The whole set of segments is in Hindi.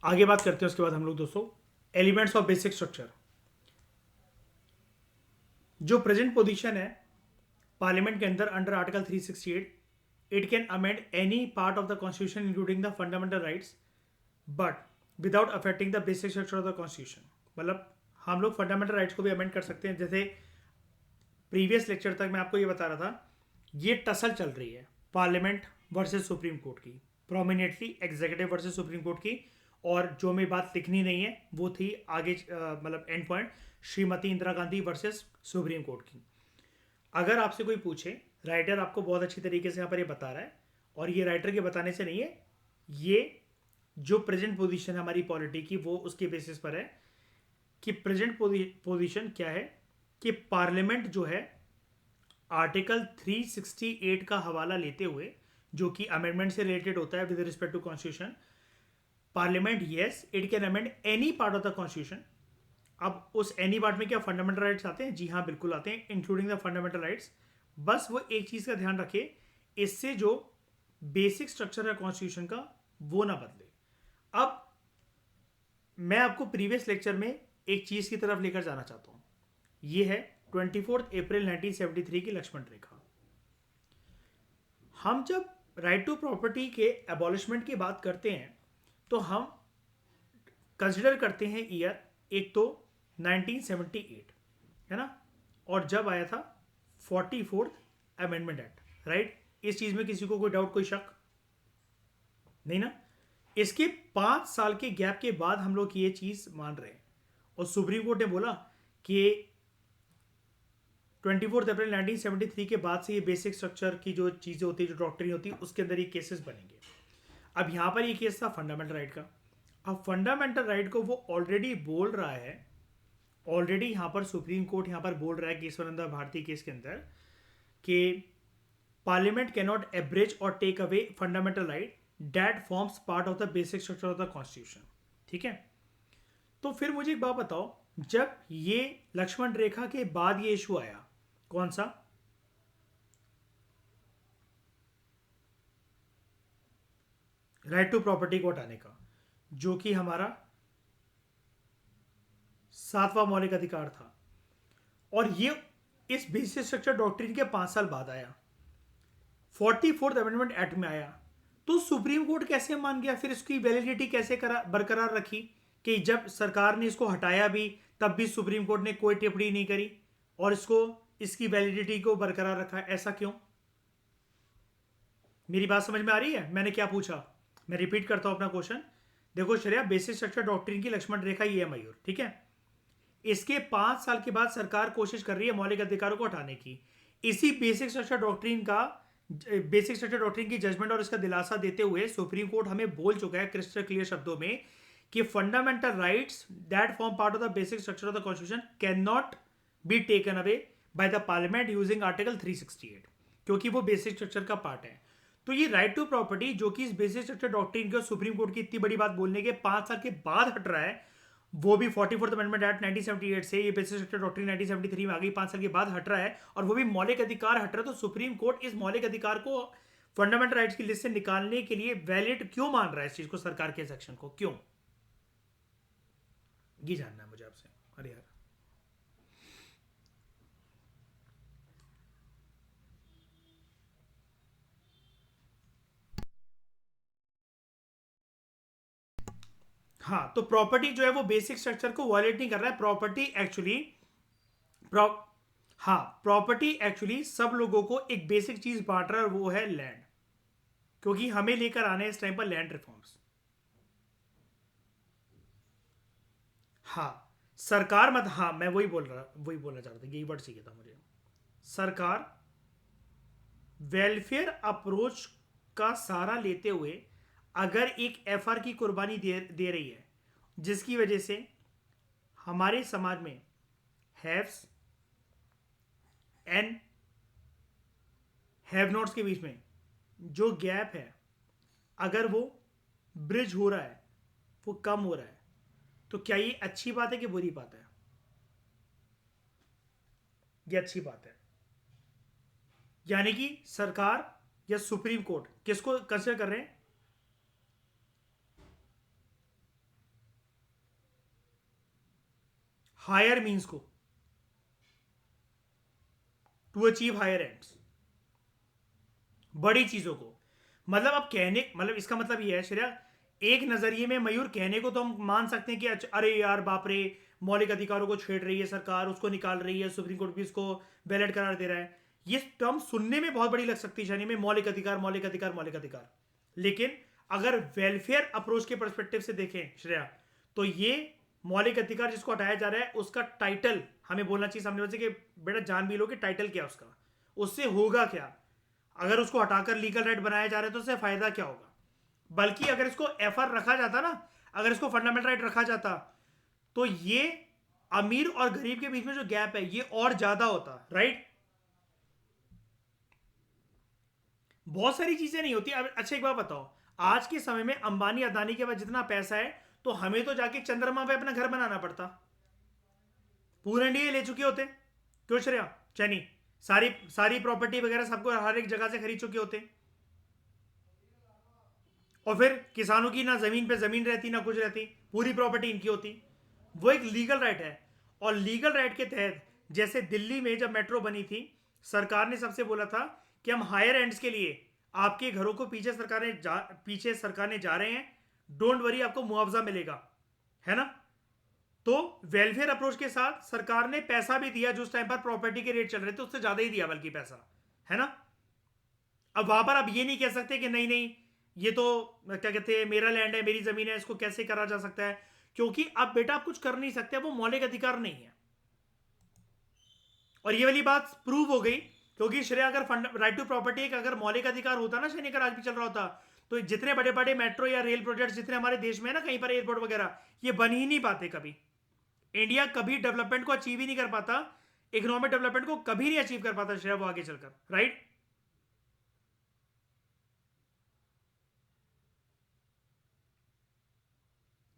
आगे बात करते हैं उसके बाद हम लोग दोस्तों एलिमेंट्स ऑफ बेसिक स्ट्रक्चर। जो प्रेजेंट पोजीशन है पार्लियामेंट के अंदर under article 368, it can amend any part of the constitution including the fundamental rights but without affecting the basic structure of the constitution. मतलब हम लोग फंडामेंटल राइट्स को भी अमेंड कर सकते हैं। जैसे प्रीवियस लेक्चर तक मैं आपको ये बता रहा था, ये टसल चल रही है पार्लियामेंट वर्सेस सुप्रीम कोर्ट की, prominently executive versus supreme Court की। और जो मेरी बात लिखनी नहीं है वो थी आगे मतलब and point Shrimati Indira Gandhi versus supreme Court की। अगर आपसे कोई पूछे, राइटर आपको बहुत अच्छी तरीके से यहाँ पर ये बता रहा है, और ये राइटर के बताने से नहीं है, ये जो प्रेजेंट पोजीशन है हमारी पॉलिटी की वो उसके बेसिस पर है कि प्रेजेंट पोजीशन क्या है कि पार्लियामेंट जो है आर्टिकल 368 का हवाला लेते हुए, जो कि अमेंडमेंट से रिलेटेड होता है with respect to constitution, parliament yes it can amend any part of the constitution. अब उस एनी पार्ट में क्या फंडामेंटल राइट्स आते हैं? जी हाँ, बिल्कुल आते हैं, इंक्लूडिंग द फंडामेंटल राइट्स। बस वो एक चीज का ध्यान रखे, इससे जो बेसिक स्ट्रक्चर है कॉन्स्टिट्यूशन का वो ना बदले। अब मैं आपको प्रीवियस लेक्चर में एक चीज की तरफ लेकर जाना चाहता हूं। ये है 24 अप्रैल 1973 की लक्ष्मण रेखा। हम जब राइट टू प्रॉपर्टी के एबॉलिशमेंट की बात करते हैं तो हम कंसिडर करते हैं ईयर, एक तो 1978 है ना, और जब आया था 44th अमेंडमेंट एक्ट, राइट। इस चीज में किसी को कोई डाउट, कोई शक नहीं ना। इसके 5 साल के गैप के बाद हम लोग ये चीज मान रहे हैं, और सुप्रीम कोर्ट ने बोला कि 24 अप्रैल 1973 के बाद से ये बेसिक स्ट्रक्चर की जो चीजें होती है, जो डॉक्ट्रिन होती है, उसके अंदर ये केसेस बनेंगे। अब यहां पर ये केस था फंडामेंटल राइट का। अब फंडामेंटल राइट को वो ऑलरेडी बोल रहा है, ऑलरेडी यहां पर सुप्रीम कोर्ट यहां पर बोल रहा है केशवानंद भारती केस के अंदर कि पार्लियामेंट कैन नॉट एब्रेज और take away fundamental right that forms part of the basic structure of the constitution. ठीक है, तो फिर मुझे एक बात बताओ, जब ये लक्ष्मण रेखा के बाद ये इशू आया, कौन सा? राइट टू प्रॉपर्टी को हटाने का, जो कि हमारा 7वां मौलिक अधिकार था, और ये इस बेसिक स्ट्रक्चर डॉक्ट्रिन के 5 साल बाद आया, 44th अमेंडमेंट एक्ट में आया। तो सुप्रीम कोर्ट कैसे मान गया? फिर इसकी वैलिडिटी कैसे बरकरार रखी कि जब सरकार ने इसको हटाया भी तब भी सुप्रीम कोर्ट ने कोई टिप्पणी नहीं करी और इसको, इसकी वैलिडिटी को बरकरार रखा? ऐसा क्यों? मेरी बात समझ में आ रही है? मैंने क्या पूछा, मैं रिपीट करता हूं अपना क्वेश्चन। देखो श्रेया, बेसिक स्ट्रक्चर डॉक्ट्रिन की लक्ष्मण रेखा ये है मयूर, ठीक है। इसके 5 साल के बाद सरकार कोशिश कर रही है मौलिक अधिकारों को हटाने की। इसी बेसिक स्ट्रक्चर डॉक्ट्रिन का, बेसिक स्ट्रक्चर डॉक्ट्रिन की जजमेंट और इसका दिलासा देते हुए सुप्रीम कोर्ट हमें बोल चुका है क्रिस्टल क्लियर शब्दों में कि fundamental rights that form part of the basic structure of the constitution can not be taken away by the parliament using article 368, क्योंकि वो बेसिक स्ट्रक्चर का पार्ट है। तो ये राइट टू प्रॉपर्टी जो कि इस बेसिक स्ट्रक्चर डॉक्ट्रिन के सुप्रीम कोर्ट की इतनी बड़ी बात बोलने के 5 साल के बाद हट रहा है, वो भी 44th अमेंडमेंट एक्ट 1978 से, ये बेसिक स्ट्रक्चर डॉक्ट्रिन 1973 में आ गई, 5 साल के बाद हट रहा है, और वो भी मौलिक अधिकार हट रहा है। तो सुप्रीम कोर्ट इस मौलिक अधिकार को फंडामेंटल राइट्स की लिस्ट से निकालने के लिए वैलिड क्यों मान रहा है इस चीज को, सरकार के सेक्शन को क्यों? ये जानना है मुझे आपसे। अरे यार, हाँ, तो प्रॉपर्टी जो है वो बेसिक स्ट्रक्चर को वायलेट नहीं कर रहा है। प्रॉपर्टी एक्चुअली प्रॉ हाँ, प्रॉपर्टी एक्चुअली सब लोगों को एक बेसिक चीज बांट रहा है, और वो है लैंड, क्योंकि हमें लेकर आने इस टाइम पर लैंड रिफॉर्म्स। हाँ, सरकार मत, हाँ मैं वही बोलना चाह रहा था, यही वर्ड चाहिए था मुझे। सरकार वेलफेयर अप्रोच का सहारा लेते हुए अगर एक एफआर की कुर्बानी दे रही है, जिसकी वजह से हमारे समाज में हैव्स एंड हैव नॉट्स के बीच में जो गैप है, अगर वो ब्रिज हो रहा है, वो कम हो रहा है, तो क्या ये अच्छी बात है कि बुरी बात है? ये अच्छी बात है। यानी कि सरकार या सुप्रीम कोर्ट किसको कंसिडर कर रहे हैं? हायर मीन्स को, टू अचीव हायर एंड्स, बड़ी चीजों को। मतलब अब कहने मतलब इसका मतलब ये है श्रेया, एक नजरिए में मयूर कहने को तो हम मान सकते हैं कि अरे यार बाप रे, मौलिक अधिकारों को छेड़ रही है सरकार, उसको निकाल रही है, सुप्रीम कोर्ट भी इसको वैलिड करार दे रहा है। ये टर्म सुनने में बहुत बड़ी लग सकती है शानी में, मौलिक अधिकार मौलिक अधिकार मौलिक अधिकार। लेकिन अगर वेलफेयर अप्रोच के परस्पेक्टिव से देखें श्रेया, तो ये मौलिक अधिकार जिसको हटाया जा रहा है उसका टाइटल हमें बोलना चाहिए सामने वाले से कि बेटा जान भी लो कि टाइटल क्या है उसका, उससे होगा क्या। अगर उसको हटाकर लीगल राइट बनाया जा रहा है तो उससे फायदा क्या होगा। बल्कि अगर इसको एफआर रखा जाता ना, अगर इसको फंडामेंटल राइट रखा जाता, तो ये अमीर और गरीब के बीच में जो गैप है ये और ज्यादा होता, राइट। बहुत सारी चीजें नहीं होती। अब अच्छा एक बात बताओ, आज के समय में अंबानी अदानी के पास जितना पैसा है, तो हमें तो जाके चंद्रमा पे अपना घर बनाना पड़ता, पूरा इंडिया ले चुके होते। क्यों श्रेया चैनी, सारी सारी प्रॉपर्टी वगैरह सबको हर एक जगह से खरीद चुके होते, और फिर किसानों की ना जमीन पे जमीन रहती ना कुछ रहती, पूरी प्रॉपर्टी इनकी होती। वो एक लीगल राइट है। और लीगल राइट के तहत जैसे दिल्ली में जब मेट्रो बनी थी, सरकार ने सबसे बोला था कि हम हायर एंड्स के लिए आपके घरों को पीछे सरकार ने जा रहे हैं, डोंट वरी आपको मुआवजा मिलेगा, है ना। तो वेलफेयर अप्रोच के साथ सरकार ने पैसा भी दिया, जो उस टाइम पर प्रॉपर्टी के रेट चल रहे थे उससे ज्यादा ही दिया बल्कि पैसा, है ना। अब वहां पर आप ये नहीं कह सकते कि नहीं नहीं ये तो क्या कहते हैं मेरा लैंड है, मेरी जमीन है, इसको कैसे करा जा सकता है, क्योंकि अब बेटा आप कुछ कर नहीं सकते, वो मौलिक अधिकार नहीं है। और ये वाली बात प्रूव हो गई, क्योंकि श्रेय अगर राइट टू प्रॉपर्टी एक अगर मौलिक अधिकार होता ना, श्रेय अगर आज भी चल रहा होता, तो जितने बड़े बड़े मेट्रो या रेल प्रोजेक्ट जितने हमारे देश में है ना, कहीं पर एयरपोर्ट वगैरह, ये बन ही नहीं पाते कभी। इंडिया कभी डेवलपमेंट को अचीव ही नहीं कर पाता, इकोनॉमिक डेवलपमेंट को कभी नहीं अचीव कर पाता श्रेय वो आगे चलकर, राइट।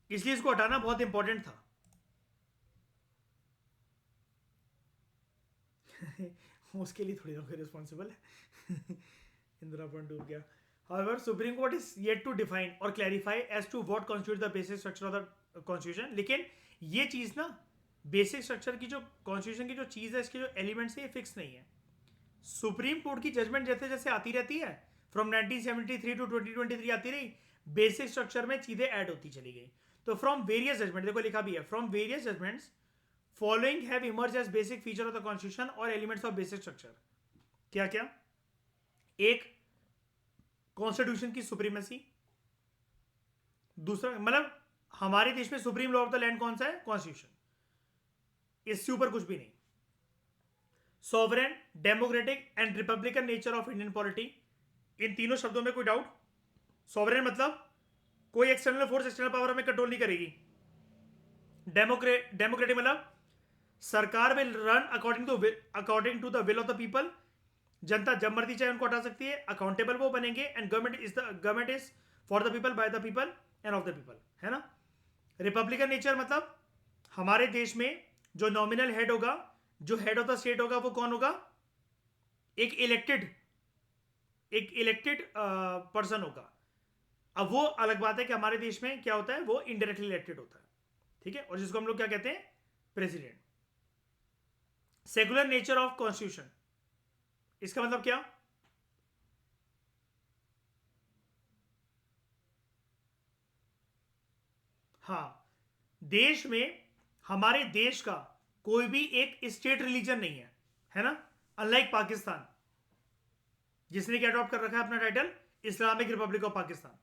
इसलिए इसको हटाना बहुत इंपॉर्टेंट था। उसके लिए थोड़ी ना कोई रिस्पॉन्सिबल है। इंदिरा पॉइंट डूब गया। However, Supreme Court is yet to define or clarify as to what constitutes the basic structure of the Constitution. लेकिन ये चीज़ ना, बेसिक स्ट्रक्चर की जो कॉन्स्टिट्यूशन की जो चीज़ है, इसके जो एलिमेंट्स है, ये फिक्स नहीं है। सुप्रीम कोर्ट की जजमेंट जैसे जैसे आती रहती है, फ्रॉम 1973 टू 2023 आती रही, बेसिक स्ट्रक्चर में चीज़ें ऐड होती चली गई। तो फ्रॉम वेरियस जजमेंट, देखो लिखा भी है, from various judgments following have emerge as basic feature of the constitution और एलिमेंट्स ऑफ बेसिक स्ट्रक्चर। क्या क्या? एक, कॉन्स्टिट्यूशन की सुप्रीमेसी। दूसरा मतलब हमारे देश में supreme law of the land कौन सा है? कॉन्स्टिट्यूशन, इससे ऊपर कुछ भी नहीं। Sovereign, democratic and republican nature of Indian polity, इन तीनों शब्दों में कोई डाउट? सॉवरेन मतलब कोई एक्सटर्नल फोर्स एक्सटर्नल पावर हमें कंट्रोल नहीं करेगी। डेमोक्रेटिक मतलब सरकार will run according to the will of the people, जनता जब मर्जी चाहे उनको हटा सकती है, अकाउंटेबल वो बनेंगे, and government is for the people, by the people end of the people, है ना। रिपब्लिकन नेचर मतलब हमारे देश में जो नॉमिनल हेड होगा, जो हेड ऑफ द स्टेट होगा, वो कौन होगा? एक इलेक्टेड पर्सन होगा। अब वो अलग बात है कि हमारे देश में क्या होता है, वो इनडायरेक्टली इलेक्टेड होता है, ठीक है, और जिसको हम लोग क्या कहते हैं? President. Secular nature of constitution, इसका मतलब क्या? हाँ, देश में, हमारे देश का कोई भी एक स्टेट रिलीजन नहीं है ना, अनलाइक पाकिस्तान जिसने क्या अडॉप्ट कर रखा है अपना title, Islamic Republic of Pakistan,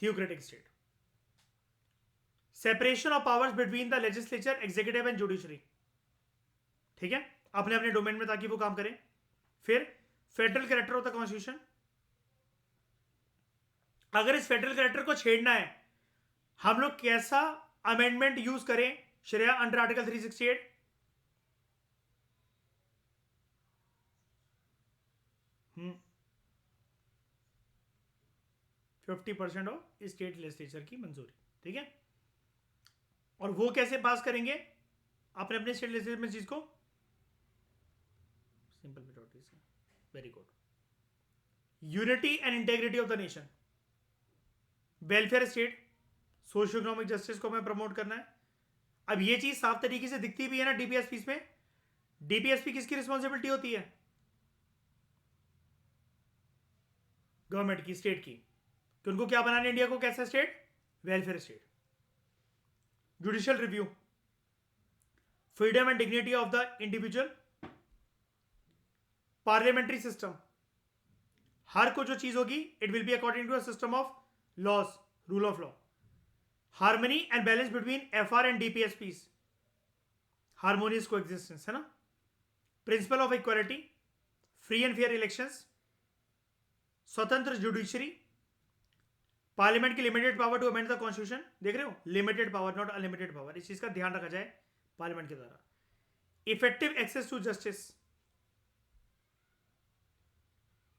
theocratic state. Separation of powers between the legislature, executive and judiciary, ठीक है, अपने अपने डोमेन में ताकि वो काम करें। फिर federal character of the constitution, अगर इस फेडरल कैरेक्टर को छेड़ना है, हम लोग कैसा अमेंडमेंट यूज करें Shreya under article 368? 50% of state legislature की मंजूरी, ठीक है। और वो कैसे पास करेंगे अपने अपने स्टेट लेजिस्लेचर में चीज को? सिंपल मेजॉरिटी से। Very good. Unity and integrity of the nation, welfare state, socio economic justice को हमें प्रमोट करना है। अब ये चीज साफ तरीके से दिखती भी है ना डीपीएसपी में। डीपीएसपी किसकी रिस्पॉन्सिबिलिटी होती है? गवर्नमेंट की, स्टेट की, कि उनको क्या बनाना है इंडिया को, कैसा state? Welfare state. Judicial review, freedom and dignity of the individual, parliamentary system, हर को जो चीज होगी it will be according to a system of laws, rule of law, harmony and balance between FR and DPSPs, harmonious coexistence है ना, principle of equality, free and fair elections, स्वतंत्र जुडिशरी, पार्लियामेंट की limited power to amend the constitution. देख रहे हो, limited power, not unlimited power, इस चीज का ध्यान रखा जाए पार्लियामेंट के द्वारा। Effective access to justice,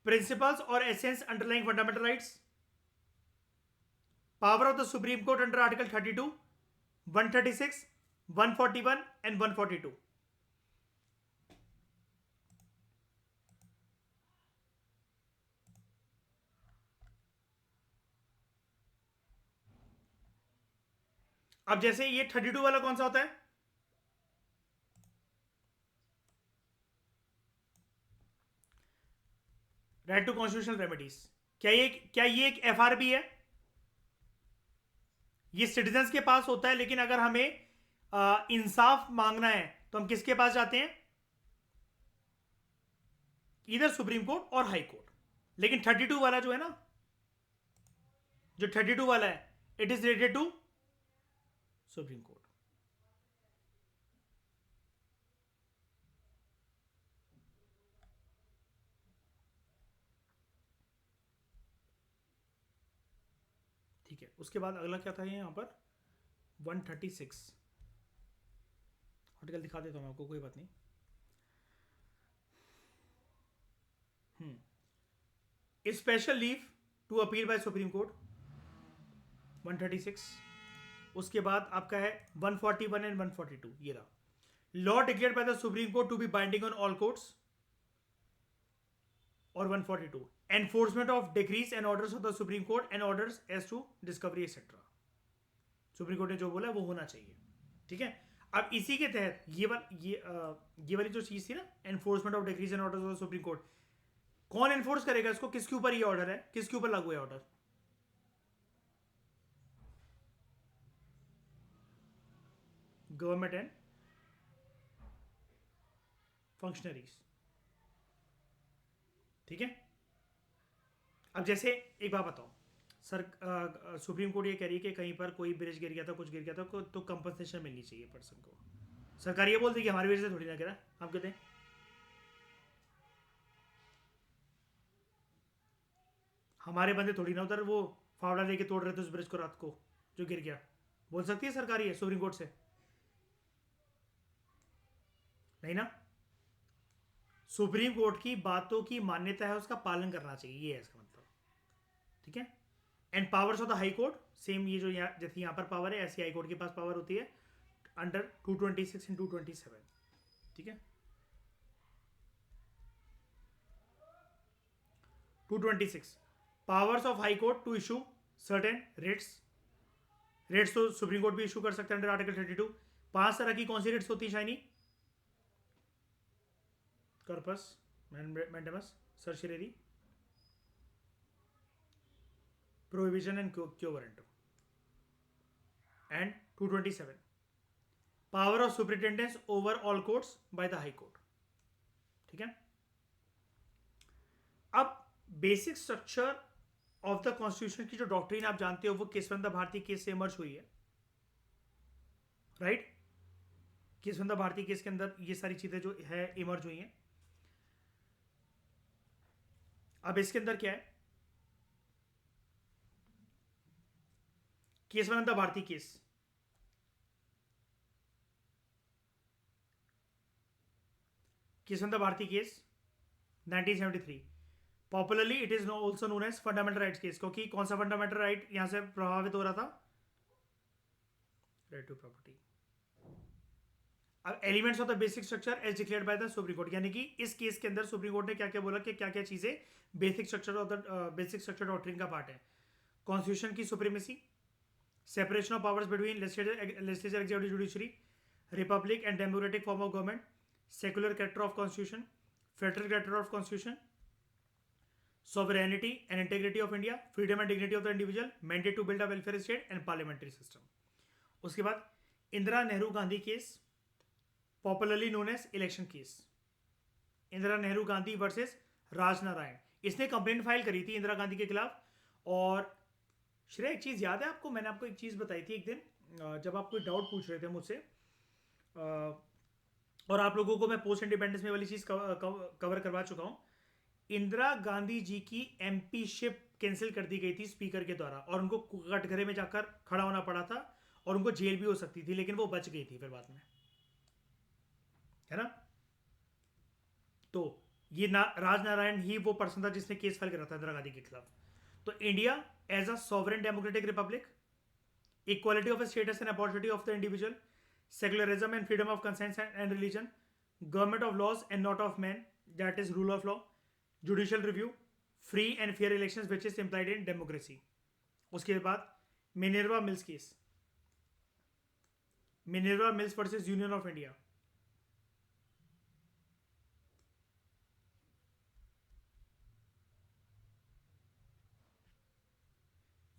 principles और essence underlying fundamental rights, power of the supreme Court under article 32, 136, 141 and 142। अब जैसे ये 32 वाला कौन सा होता है? Right to constitutional remedies. क्या ये एक एफआरबी है? ये सिटीजन्स के पास होता है, लेकिन अगर हमें इंसाफ मांगना है तो हम किसके पास जाते हैं? इधर सुप्रीम कोर्ट और हाई कोर्ट। लेकिन 32 वाला जो है ना, जो 32 वाला है, it is related to Supreme Court. ठीक है, उसके बाद अगला क्या था यहां पर? 136 आर्टिकल दिखा देता हूं मैं आपको, कोई बात नहीं। Special leave to appeal by Supreme Court, 136। उसके बाद आपका है 141 एंड 142, ये रहा। Law declared by the supreme court to be binding on all courts, और 142 enforcement of decrees and orders of the supreme court and orders as to discovery etcetera. Supreme court ने जो बोला वो होना चाहिए। ठीक है, अब इसी के तहत ये वाली जो चीज थी ना, enforcement of decrees and orders of the supreme court, कौन एनफोर्स करेगा इसको? किसके ऊपर ये ऑर्डर है, किसके ऊपर लागू है ऑर्डर? Government and functionaries. ठीक है, अब जैसे एक बात बताओ सर, सुप्रीम कोर्ट ये कह रही है कि कहीं पर कोई ब्रिज गिर गया था, कुछ गिर गया था, तो कंपनसेशन मिलनी चाहिए पर्सन को। सरकार ये बोलती है कि हमारी वजह से थोड़ी ना गिरा, हम कहते हैं हमारे बंदे थोड़ी ना उधर वो फावड़ा लेके तोड़ रहे थे उस ब्रिज को रात को जो गिर गया। बोल सकती है सरकार ये सुप्रीम कोर्ट से? नहीं ना। सुप्रीम कोर्ट की बातों की मान्यता है, उसका पालन करना चाहिए, ये है इसका मतलब। ठीक है, and powers of the High court, same ये जो जैसे यहां पर पावर है, ऐसी हाई कोर्ट के पास पावर होती है अंडर 226 एंड 227। ठीक है, 226 powers of high court to issue certain writs. Writs तो सुप्रीम कोर्ट भी इशू कर सकते हैं अंडर आर्टिकल 32। 5 तरह की कौन सी रेट्स होती है शाइनी? Corpus mandamus, certiorari, prohibition and quo warranto. And 227 power of superintendence over all courts by the High Court. ठीक है, अब basic structure of the constitution की जो डॉक्ट्रिन आप जानते हो वो केशवंत भारती केस से इमर्ज हुई है, राइट? केशवंत भारती केस के अंदर ये सारी चीजें जो है इमर्ज हुई हैं। अब इसके अंदर क्या है? Kesavananda Bharati case, Kesavananda Bharati case 1973, popularly it is also known as fundamental rights case, क्योंकि कौन सा फंडामेंटल राइट यहां से प्रभावित हो रहा था? Right to property. अब elements of the basic structure as declared by the supreme Court, यानी कि इस केस के अंदर सुप्रीम कोर्ट ने क्या क्या बोला कि क्या क्या चीजें basic structure of the basic structure doctrine का पार्ट है? कॉन्स्टिट्यूशन की supremacy, separation of powers between legislature, executive, judiciary, republic and democratic form of government, secular character of constitution, federal character of constitution, sovereignty and integrity of India, freedom and dignity of the individual, mandate to build a welfare state and parliamentary system. उसके बाद Indira Nehru Gandhi case, popularly known as election case, Indira Nehru Gandhi versus Rajnarain. इसने कंप्लेंट फाइल करी थी इंदिरा गांधी के खिलाफ. और श्रेय एक चीज़ याद है आपको, मैंने आपको एक चीज़ बताई थी एक दिन जब आप कोई डाउट पूछ रहे थे मुझसे, और आप लोगों को मैं पोस्ट इंडिपेंडेंस में वाली चीज़ कवर करवा चुका हूँ. इंदिरा गांधी जी की एमपीशिप कैंसिल कर दी गई थी स्पीकर के द्वारा और उनको कटघरे में जाकर खड़ा होना पड़ा था और उनको जेल भी हो सकती थी, लेकिन वो बच गई थी फिर बाद में, है ना. तो ये राजनारायण ही वो पर्सन था जिसने केस फाइल करा था इंदिरा गांधी के खिलाफ. तो India as a sovereign democratic republic, equality of status and opportunity of the individual, secularism and freedom of conscience and religion, government of laws and not of man, that is rule of law, judicial review, free and fair elections which is implied in democracy. उसके बाद Minerva Mills case, Minerva Mills versus Union of India.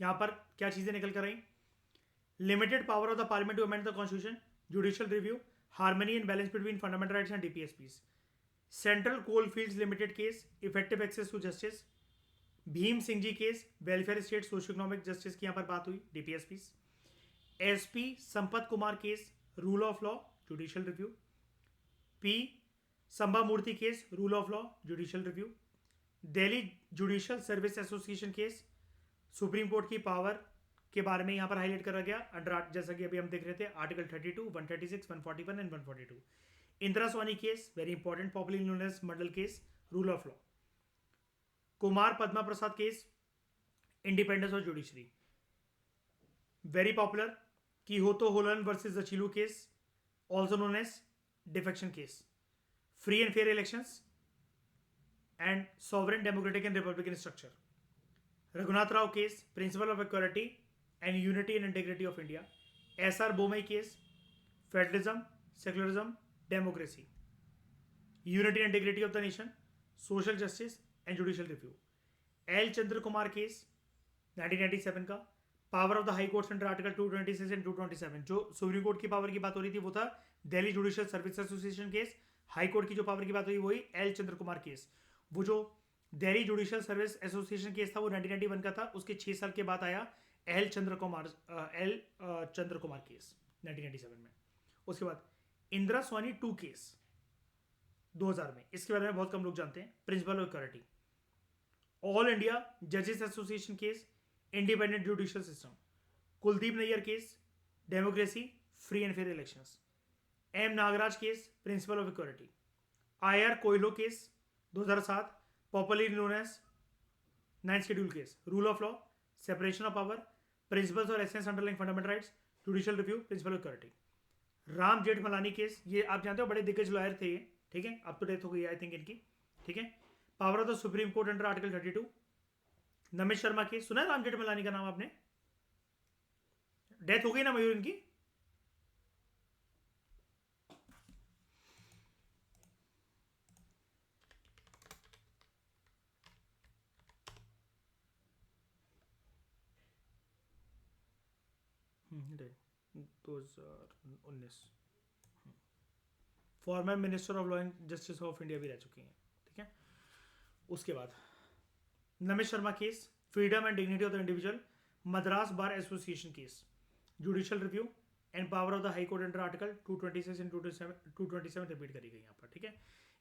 यहां पर क्या चीजें निकल कर आई? Limited power of the parliament to amend the constitution, judicial review, harmony and balance between fundamental rights and DPSPs, central coal fields limited case, effective access to justice, Bhim Singh ji case, welfare state socio economic justice की यहां पर बात हुई, DPSPs, SP Sampath Kumar case, rule of law, judicial review, P Sambamurthy case, rule of law, judicial review, Delhi judicial service association case, Supreme Court की पावर के बारे में यहां पर हाईलाइट करा गया अंडर, जैसा कि अभी हम देख रहे थे, article 32, 136, 141 and 142. Indira Sawhney case, very important, popularly known as Mandal case, rule of law. Kumar Padma Prasad case, independence of judiciary, very popular. Kihoto Hollohan versus Zachillhu case, also known as defection case, free and fair elections and sovereign democratic and republican structure. Raghunath Rao case, principle of equality and unity and integrity of India. SR Bommai case, federalism, secularism, democracy, unity and integrity of the nation, social justice and judicial review. L Chandra Kumar case 1997 का, power of the high courts under article 226 and 227. जो सुप्रीम कोर्ट की पावर की बात हो रही थी वो था Delhi judicial service association case. High court की जो पावर की बात हुई वही एल चंद्र कुमार केस. वो जो Delhi judicial service association case था वो 1991 का था. उसके 6 साल के बाद आया एल चंद्र कुमार केस 1997 में. उसके बाद इंदिरा सोनी 2 केस 2000 में. इसके बारे में बहुत कम लोग जानते हैं. Principle of equality, all India जजेस association case, independent judicial system, Kuldip Nayar case, democracy, free and fair elections. M Nagaraj case, principle of equality. IR Coelho case 2007, popularly known as 9th schedule case, rule of law, separation of power, principles और essence underlying fundamental rights, judicial review, principle of equality. Ram Jethmalani case, ये आप जानते हो बड़े दिग्गज लॉयर थे ये, ठीक है. अब तो डेथ हो गई आई थिंक इनकी, ठीक है. Power of the supreme Court under article 32. Namit Sharma case, सुना है राम जेठमलानी का नाम आपने? डेथ हो गई ना मयूर इनकी. Day 2019. Former minister of law and justice of India भी रह चुकी हैं, ठीक है. उसके बाद Namit Sharma case, freedom and dignity of the individual, Madras bar association case, judicial review and power of the High court under article 226 and 227 repeat करी गई यहाँ पर, ठीक है.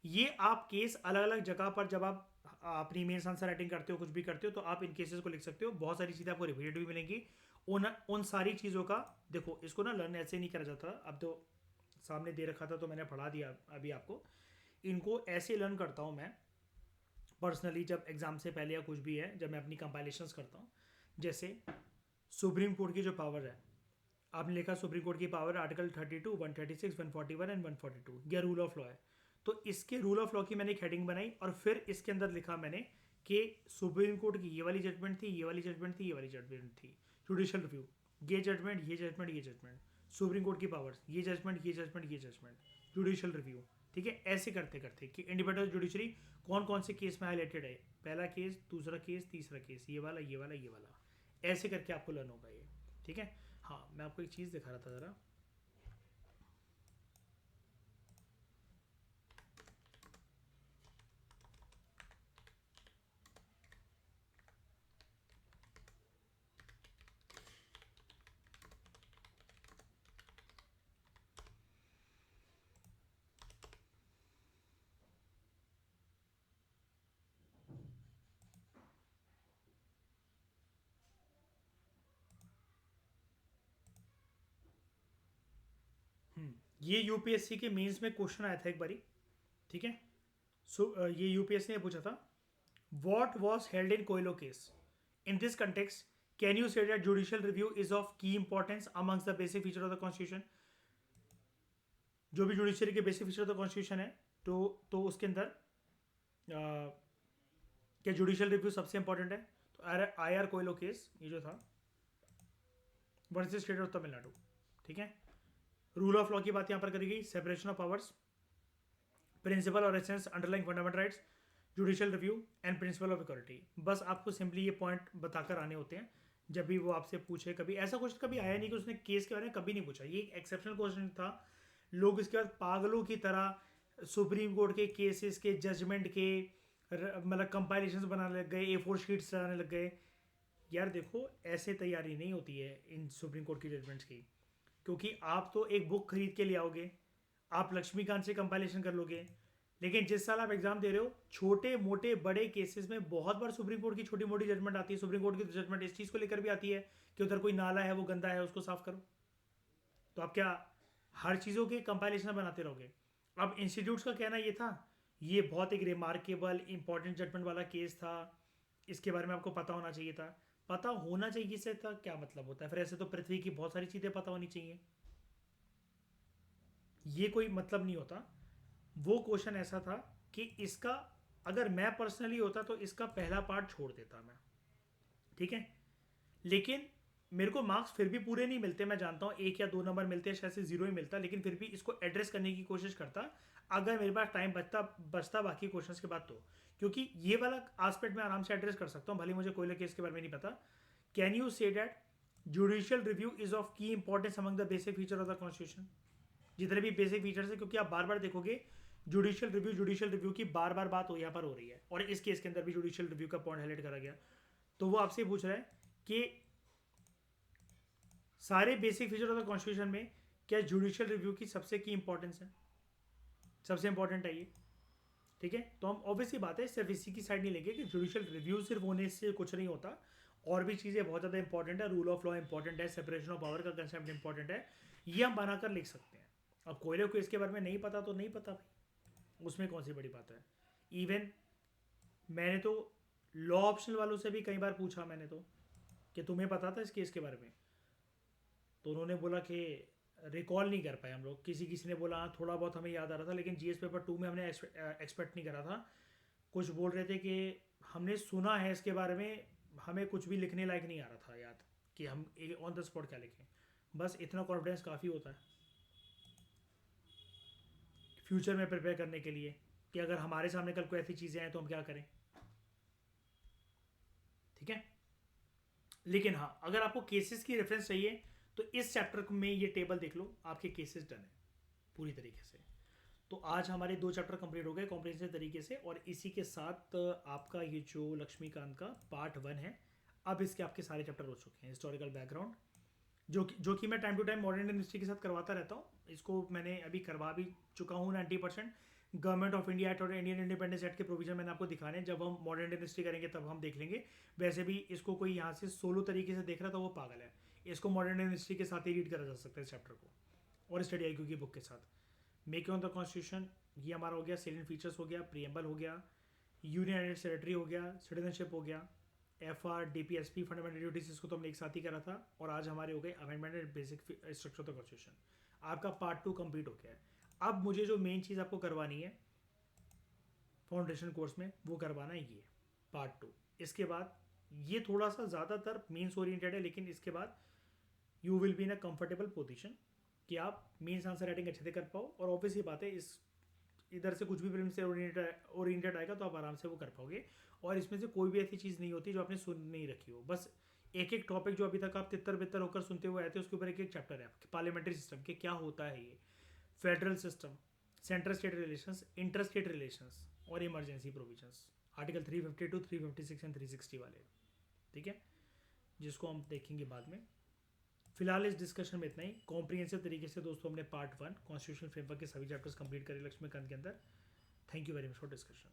ये आप केस अलग अलग जगह पर जब आप अपनी मेंस आंसर राइटिंग करते हो, कुछ भी करते हो, तो आप इन केसेस को लिख सकते हो. बहुत सारी चीज़ें आपको रिपीटेड भी मिलेंगी. उन सारी चीज़ों का देखो, इसको ना लर्न ऐसे नहीं करा जाता. अब तो सामने दे रखा था तो मैंने पढ़ा दिया अभी आपको. इनको ऐसे लर्न करता हूँ मैं पर्सनली जब एग्ज़ाम से पहले या कुछ भी है, जब मैं अपनी कंपाइलेशंस करता हूँ. जैसे सुप्रीम कोर्ट की जो पावर है, आपने लिखा सुप्रीम कोर्ट की पावर आर्टिकल 32, 136, 141 एंड 142, यह रूल ऑफ लॉ है. तो इसके रूल ऑफ लॉ की मैंने एक हेडिंग बनाई और फिर इसके अंदर लिखा मैंने कि सुप्रीम कोर्ट की ये वाली जजमेंट थी, ये वाली जजमेंट थी, ये वाली जजमेंट थी. जुडिशियल रिव्यू, ये जजमेंट, ये जजमेंट, ये जजमेंट, सुप्रीम कोर्ट की पावर्स, ये जजमेंट, ये जजमेंट, ये जजमेंट, जुडिशियल रिव्यू। ठीक है, ऐसे करते करते कि इंडिपेंडेंट जुडिशरी कौन कौन से केस में हाईलाइटेड है, पहला केस, दूसरा केस, तीसरा केस, ये वाला, ये वाला, ये वाला, ऐसे करके आपको लर्न होगा ये। ठीक है। हाँ, मैं आपको एक चीज़ दिखा रहा था ज़रा। ये यूपीएससी के मेंस में क्वेश्चन आया था एक बारी। ठीक है। सो ये यूपीएससी ने पूछा था, what was held in Coelho case in this context, can you say that judicial review is of key importance amongst the basic feature of the constitution. जो भी जुडिशियरी के basic feature of the constitution है, तो उसके अंदर क्या जुडिशियल रिव्यू सबसे इंपॉर्टेंट है। तो आई आर कोयलो केस ये जो था वर्सेस स्टेट ऑफ तमिलनाडु। ठीक है। रूल ऑफ लॉ की बात यहाँ पर करी गई, सेपरेशन ऑफ पावर्स, प्रिंसिपल और essence underlying fundamental rights, judicial review and principal of equality. बस आपको सिंपली ये पॉइंट बताकर आने होते हैं जब भी वो आपसे पूछे। कभी ऐसा क्वेश्चन कभी आया नहीं कि उसने केस के बारे में कभी नहीं पूछा, ये एक एक्सेप्शनल क्वेश्चन था। लोग इसके बाद पागलों की तरह सुप्रीम कोर्ट के केसेस के जजमेंट के मतलब कंपाइलेशन बनाने लग गए, A4 शीट्स बनाने लग गए। यार देखो, ऐसे तैयारी नहीं होती है इन सुप्रीम कोर्ट की जजमेंट्स की, क्योंकि आप तो एक बुक खरीद के ले आओगे, आप लक्ष्मीकांत से कंपाइलेशन कर लोगे, लेकिन जिस साल आप एग्जाम दे रहे हो, छोटे मोटे बड़े केसेस में बहुत बार सुप्रीम कोर्ट की छोटी मोटी जजमेंट आती है। सुप्रीम कोर्ट की जजमेंट इस चीज़ को लेकर भी आती है कि उधर कोई नाला है, वो गंदा है, उसको साफ करो। तो आप क्या हर चीज़ों के कंपाइलेशन बनाते रहोगे। अब इंस्टीट्यूट्स का कहना ये था, ये बहुत एक रिमार्केबल इंपॉर्टेंट जजमेंट वाला केस था, इसके बारे में आपको पता होना चाहिए था। पता होना चाहिए से था क्या मतलब होता है फिर? ऐसे तो पृथ्वी की बहुत सारी चीज़ें पता होनी चाहिए, ये कोई मतलब नहीं होता। वो क्वेश्चन ऐसा था कि इसका अगर मैं पर्सनली होता तो इसका पहला पार्ट छोड़ देता मैं। ठीक है। लेकिन मेरे को मार्क्स फिर भी पूरे नहीं मिलते, मैं जानता हूँ 1 या 2 नंबर मिलते हैं, शायद से 0 ही मिलता, लेकिन फिर भी इसको एड्रेस करने की कोशिश करता अगर मेरे पास टाइम बचता बाकी क्वेश्चंस के बाद। तो क्योंकि ये वाला आस्पेक्ट मैं आराम से एड्रेस कर सकता हूँ, भले मुझे कोयले केस के बारे में नहीं पता। Can you say that judicial review is of key importance among the basic feature of the constitution. जितने भी बेसिक फीचर्स है, क्योंकि आप बार बार देखोगे जुडिशियल रिव्यू की बार बार बात यहाँ पर हो रही है, और इस केस के अंदर भी जुडिशियल रिव्यू का पॉइंट हाईलाइट करा गया। तो वो आपसे पूछ रहा है कि सारे basic feature of the constitution में क्या जुडिशियल रिव्यू की सबसे की इंपॉर्टेंस है, सबसे इंपॉर्टेंट है ये। ठीक है। तो हम ऑब्वियसली बात है सिर्फ इसी की साइड नहीं लेंगे कि जुडिशियल रिव्यू सिर्फ होने से कुछ नहीं होता, और भी चीज़ें बहुत ज़्यादा इंपॉर्टेंट है। रूल ऑफ लॉ इंपॉर्टेंट है, सेपरेशन ऑफ पावर का कंसेप्ट इंपॉर्टेंट है, ये हम बनाकर लिख सकते हैं। अब कोयले को इसके बारे में नहीं पता तो नहीं पता भाई, उसमें कौन सी बड़ी बात है। इवन मैंने तो लॉ ऑप्शनल वालों से भी कई बार पूछा मैंने तो कि तुम्हें पता था इस केस के बारे में, तो उन्होंने बोला कि रिकॉल नहीं कर पाए हम लोग। किसी किसी ने बोला हाँ थोड़ा बहुत हमें याद आ रहा था, लेकिन जीएस पेपर 2 में हमने एक्सपेक्ट नहीं करा था। कुछ बोल रहे थे कि हमने सुना है इसके बारे में, हमें कुछ भी लिखने लायक नहीं आ रहा था याद कि हम ऑन द स्पॉट क्या लिखें। बस इतना कॉन्फिडेंस काफ़ी होता है फ्यूचर में प्रिपेयर करने के लिए कि अगर हमारे सामने कल कोई ऐसी चीज़ें आए तो हम क्या करें। ठीक है। लेकिन हाँ, अगर आपको केसेस की रेफरेंस चाहिए तो इस चैप्टर में ये टेबल देख लो, आपके केसेस डन है पूरी तरीके से। तो आज हमारे 2 चैप्टर कंप्लीट हो गए कॉम्प्रिहेंसिव तरीके से, और इसी के साथ आपका ये जो लक्ष्मीकांत का पार्ट 1 है, अब इसके आपके सारे चैप्टर हो चुके हैं। हिस्टोरिकल बैकग्राउंड जो कि मैं time to time modern history के साथ करवाता रहता हूँ, इसको मैंने अभी करवा भी चुका हूँ 90%। गवर्नमेंट ऑफ इंडिया एक्ट और इंडियन इंडिपेंडेंस एक्ट के प्रोविजन मैंने आपको दिखाने, जब हम मॉडर्न हिस्ट्री करेंगे तब हम देख लेंगे। वैसे भी इसको कोई यहाँ से सोलो तरीके से देख रहा था वो पागल है, इसको मॉडर्न हिस्ट्री के साथ ही रीड करा जा सकता है इस चैप्टर को, और स्टडी आईक्यू की बुक के साथ। मेकिंग ऑन द कॉन्स्टिट्यूशन ये हमारा हो गया, सेलियंट फीचर्स हो गया, प्रीएम्बल हो गया, यूनियन एंड टेरिटरी हो गया, सिटीजनशिप हो गया, FR DPSP फंडामेंटल ड्यूटीज, इसको तो हमने एक साथ ही करा था। और आज हमारे हो गए amendment and basic structure of the constitution. आपका पार्ट 2 कंप्लीट हो गया है। अब मुझे जो मेन चीज़ आपको करवानी है फाउंडेशन कोर्स में, वो करवाना है ये पार्ट 2। इसके बाद ये थोड़ा सा ज़्यादातर मेंस ओरिएंटेड है, लेकिन इसके बाद you will be in a comfortable position कि आप मेन्स आंसर राइटिंग अच्छे से कर पाओ, और ऑब्वियस ही बात है इस इधर से कुछ भी फिल्म से ओरिएंटेड आएगा तो आप आराम से वो कर पाओगे। और इसमें से कोई भी ऐसी चीज़ नहीं होती जो आपने सुन नहीं रखी हो, बस एक एक टॉपिक जो अभी तक आप तितर बितर होकर सुनते हुए आए थे उसके ऊपर एक एक चैप्टर है आपके पार्लियामेंट्री सिस्टम के, क्या होता है ये, federal system, central state relations, inter state relations और इमरजेंसी प्रोविजंस, आर्टिकल 352, 356 एंड 360 वाले। ठीक है, जिसको हम देखेंगे बाद में। फिलहाल इस डिस्कशन में इतना ही। कॉम्प्रिहेंसिव तरीके से दोस्तों हमने पार्ट 1 कॉन्स्टिट्यूशनल फ्रेमवर्क के सभी चैप्टर्स कंप्लीट करे लक्ष्मीकांत के अंदर। Thank you very much for discussion.